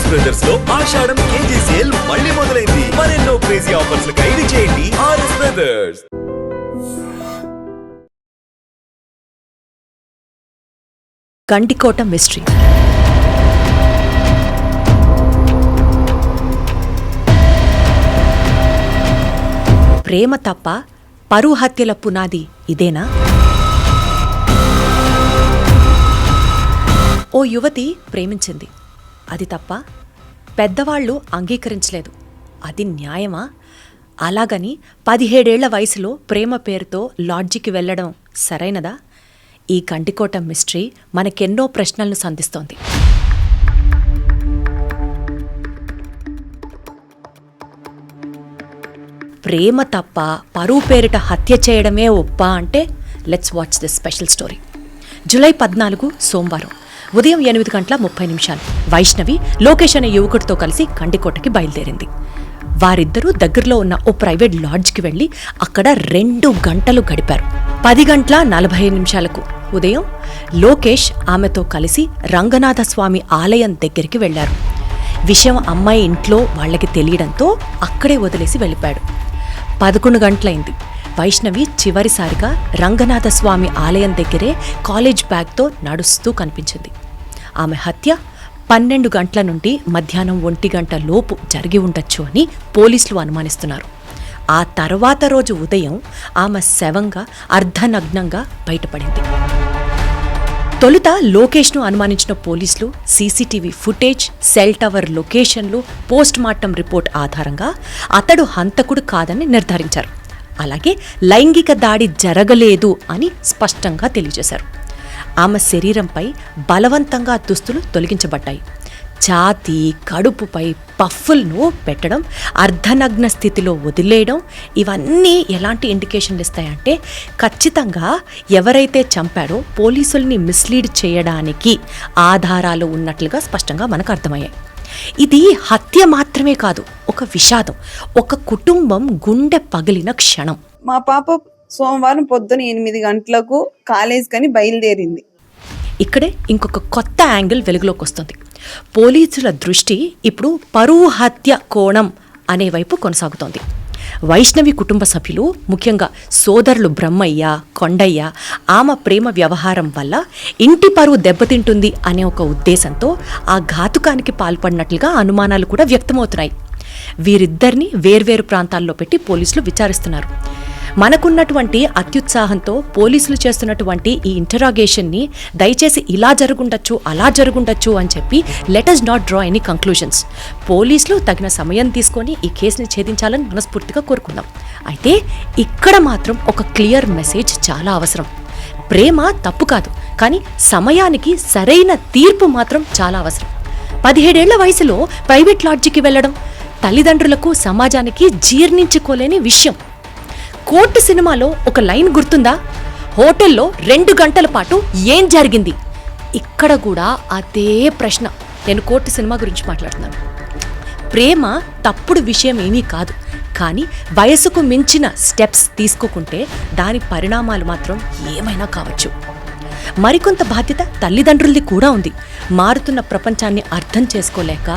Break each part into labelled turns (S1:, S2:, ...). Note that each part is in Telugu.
S1: ఆర్ఎస్ బ్రదర్స్ లో ఆషాఢం కేజీ సేల్ మళ్ళీ మొదలైంది. మరెన్నో క్రేజీ ఆఫర్స్ ఖైదీ చేయండి ఆర్ఎస్ బ్రదర్స్.
S2: గండికోట మిస్టరీ. ప్రేమ తప్ప పరువు హత్యల పునాది ఇదేనా? ఓ యువతి ప్రేమించింది, అది తప్ప పెద్దవాళ్లు అంగీకరించలేదు, అది న్యాయమా? అలాగని 17 ఏళ్ల వయసులో ప్రేమ పేరుతో లాడ్జికి వెళ్లడం సరైనదా? ఈ గండికోట మిస్టరీ మనకెన్నో ప్రశ్నలను సంధిస్తోంది. ప్రేమ తప్ప పరువు పేరిట హత్య చేయడమే ఒప్ప అంటే let's watch this special story. July 14 సోమవారం ఉదయం 8:30 వైష్ణవి లోకేష్ అనే యువకుడితో కలిసి గండికోటకి బయలుదేరింది. వారిద్దరూ దగ్గరలో ఉన్న ఓ ప్రైవేట్ లాడ్జ్కి వెళ్లి అక్కడ 2 గంటలు గడిపారు. 10:45 ఉదయం లోకేష్ ఆమెతో కలిసి రంగనాథస్వామి ఆలయం దగ్గరికి వెళ్లారు. విషయం అమ్మాయి ఇంట్లో వాళ్లకి తెలియడంతో అక్కడే వదిలేసి వెళ్ళిపోయాడు. 11 గంటలైంది. వైష్ణవి చివరిసారిగా రంగనాథస్వామి ఆలయం దగ్గరే కాలేజ్ బ్యాగ్తో నడుస్తూ కనిపించింది. ఆమె హత్య 12 గంటల నుండి మధ్యాహ్నం 1 గంట లోపు జరిగి ఉండొచ్చు అని పోలీసులు అనుమానిస్తున్నారు. ఆ తర్వాత రోజు ఉదయం ఆమె శవంగా అర్ధనగ్నంగా బయటపడింది. తొలుత లోకేష్ను అనుమానించిన పోలీసులు సీసీటీవీ ఫుటేజ్, సెల్ టవర్ లొకేషన్లు, పోస్ట్ మార్టం రిపోర్ట్ ఆధారంగా అతడు హంతకుడు కాదని నిర్ధారించారు. అలాగే లైంగిక దాడి జరగలేదు అని స్పష్టంగా తెలియజేశారు. ఆమె శరీరంపై బలవంతంగా దుస్తులు తొలగించబడ్డాయి. ఛాతీ, కడుపుపై పఫ్ఫుల్ను పెట్టడం, అర్ధనగ్న స్థితిలో వదిలేయడం, ఇవన్నీ ఎలాంటి ఇండికేషన్లు ఇస్తాయంటే ఖచ్చితంగా ఎవరైతే చంపాడో పోలీసుల్ని మిస్లీడ్ చేయడానికి ఆధారాలు ఉన్నట్లుగా స్పష్టంగా మనకు అర్థమయ్యాయి. ఇది హత్య మాత్రమే కాదు, ఒక విషాదం, ఒక కుటుంబం గుండె పగిలిన క్షణం.
S3: మా పాప సోమవారం పొద్దున 8 గంటలకు కాలేజ్ కని బయలుదేరింది.
S2: ఇక్కడే ఇంకొక కొత్త యాంగిల్ వెలుగులోకి వస్తుంది. పోలీసుల దృష్టి ఇప్పుడు పరువు హత్య కోణం అనే వైపు కొనసాగుతోంది. వైష్ణవి కుటుంబ సభ్యులు, ముఖ్యంగా సోదరులు బ్రహ్మయ్య, కొండయ్య, ఆమె ప్రేమ వ్యవహారం వల్ల ఇంటి పరువు దెబ్బతింటుంది అనే ఒక ఉద్దేశంతో ఆ ఘాతుకానికి పాల్పడినట్లుగా అనుమానాలు కూడా వ్యక్తమవుతున్నాయి. వీరిద్దరిని వేర్వేరు ప్రాంతాల్లో పెట్టి పోలీసులు విచారిస్తున్నారు. మనకున్నటువంటి అత్యుత్సాహంతో పోలీసులు చేస్తున్నటువంటి ఈ ఇంటరాగేషన్ని దయచేసి ఇలా జరుగుండొచ్చు, అలా జరుగుండొచ్చు అని చెప్పి let us not draw any conclusions. పోలీసులు తగిన సమయం తీసుకొని ఈ కేసుని ఛేదించాలని మనస్ఫూర్తిగా కోరుకుందాం. అయితే ఇక్కడ మాత్రం ఒక క్లియర్ మెసేజ్ చాలా అవసరం. ప్రేమ తప్పు కాదు, కానీ సమయానికి సరైన తీర్పు మాత్రం చాలా అవసరం. 17 ఏళ్ల వయసులో ప్రైవేట్ లాడ్జికి వెళ్లడం తల్లిదండ్రులకు, సమాజానికి జీర్ణించుకోలేని విషయం. కోర్టు సినిమాలో ఒక లైన్ గుర్తుందా? హోటల్లో 2 గంటల పాటు ఏం జరిగింది? ఇక్కడ కూడా అదే ప్రశ్న. నేను కోర్టు సినిమా గురించి మాట్లాడుతున్నాను. ప్రేమ తప్పుడు విషయం ఏమీ కాదు, కానీ వయసుకు మించిన స్టెప్స్ తీసుకోకుంటే దాని పరిణామాలు మాత్రం ఏమైనా కావచ్చు. మరికొంత బాధ్యత తల్లిదండ్రులది కూడా ఉంది. మారుతున్న ప్రపంచాన్ని అర్థం చేసుకోలేక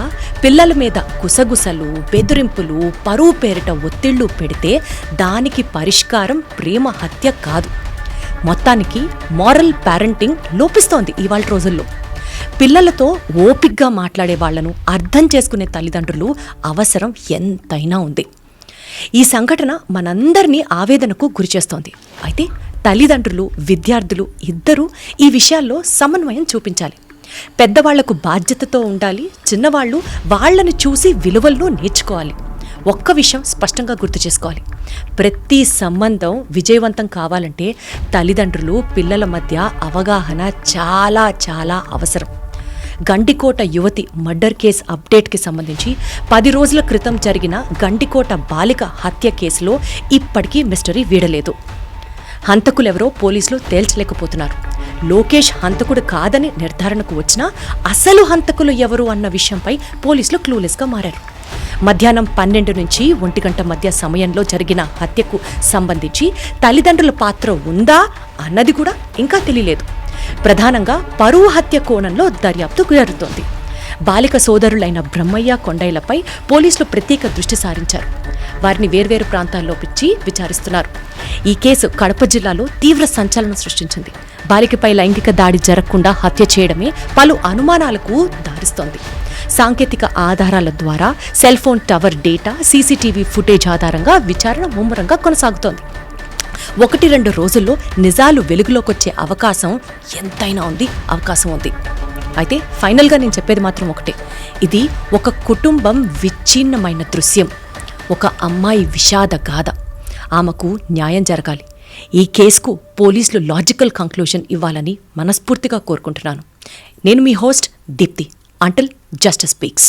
S2: పిల్లల మీద గుసగుసలు, బెదిరింపులు, పరువు పేరిట ఒత్తిళ్లు పెడితే దానికి పరిష్కారం ప్రేమ హత్య కాదు. మొత్తానికి మారల్ పేరెంటింగ్ లోపిస్తోంది ఇవాళ రోజుల్లో. పిల్లలతో ఓపిగ్గా మాట్లాడే వాళ్లను అర్థం చేసుకునే తల్లిదండ్రులు అవసరం ఎంతైనా ఉంది. ఈ సంఘటన మనందరినీ ఆవేదనకు గురిచేస్తోంది. అయితే తల్లిదండ్రులు, విద్యార్థులు ఇద్దరూ ఈ విషయాల్లో సమన్వయం చూపించాలి. పెద్దవాళ్లకు బాధ్యతతో ఉండాలి, చిన్నవాళ్లు వాళ్లను చూసి విలువలను నేర్చుకోవాలి. ఒక్క విషయం స్పష్టంగా గుర్తు చేసుకోవాలి, ప్రతి సంబంధం విజయవంతం కావాలంటే తల్లిదండ్రులు, పిల్లల మధ్య అవగాహన చాలా చాలా అవసరం. గండికోట యువతి మర్డర్ కేసు అప్డేట్కి సంబంధించి 10 రోజుల క్రితం జరిగిన గండికోట బాలిక హత్య కేసులో ఇప్పటికీ మిస్టరీ వీడలేదు. హంతకులెవరో పోలీసులు తేల్చలేకపోతున్నారు. లోకేష్ హంతకుడు కాదని నిర్ధారణకు వచ్చినా అసలు హంతకులు ఎవరు అన్న విషయంపై పోలీసులు క్లూలెస్గా మారారు. మధ్యాహ్నం 12 నుంచి 1 గంట మధ్య సమయంలో జరిగిన హత్యకు సంబంధించి తల్లిదండ్రుల పాత్ర ఉందా అన్నది కూడా ఇంకా తెలియలేదు. ప్రధానంగా పరువు హత్య కోణంలో దర్యాప్తు జరుగుతోంది. బాలిక సోదరులైన బ్రహ్మయ్య కొండయ్యలపై పోలీసులు ప్రత్యేక దృష్టి సారించారు. వారిని వేర్వేరు ప్రాంతాల్లో పిచ్చి విచారిస్తున్నారు. ఈ కేసు కడప జిల్లాలో తీవ్ర సంచలనం సృష్టించింది. బాలికపై లైంగిక దాడి జరగకుండా హత్య చేయడమే పలు అనుమానాలకు దారిస్తోంది. సాంకేతిక ఆధారాల ద్వారా cell phone tower data, CCTV footage ఆధారంగా విచారణ ముమ్మరంగా కొనసాగుతోంది. 1-2 రోజుల్లో నిజాలు వెలుగులోకొచ్చే అవకాశం ఎంతైనా అవకాశం ఉంది. అయితే ఫైనల్గా నేను చెప్పేది మాత్రం ఒకటే, ఇది ఒక కుటుంబం విచ్ఛిన్నమైన దృశ్యం, ఒక అమ్మాయి విషాద గాథ. ఆమెకు న్యాయం జరగాలి. ఈ కేసుకు పోలీసులు లాజికల్ కంక్లూజన్ ఇవ్వాలని మనస్ఫూర్తిగా కోరుకుంటున్నాను. నేను మీ host Deepti. Until justice speaks.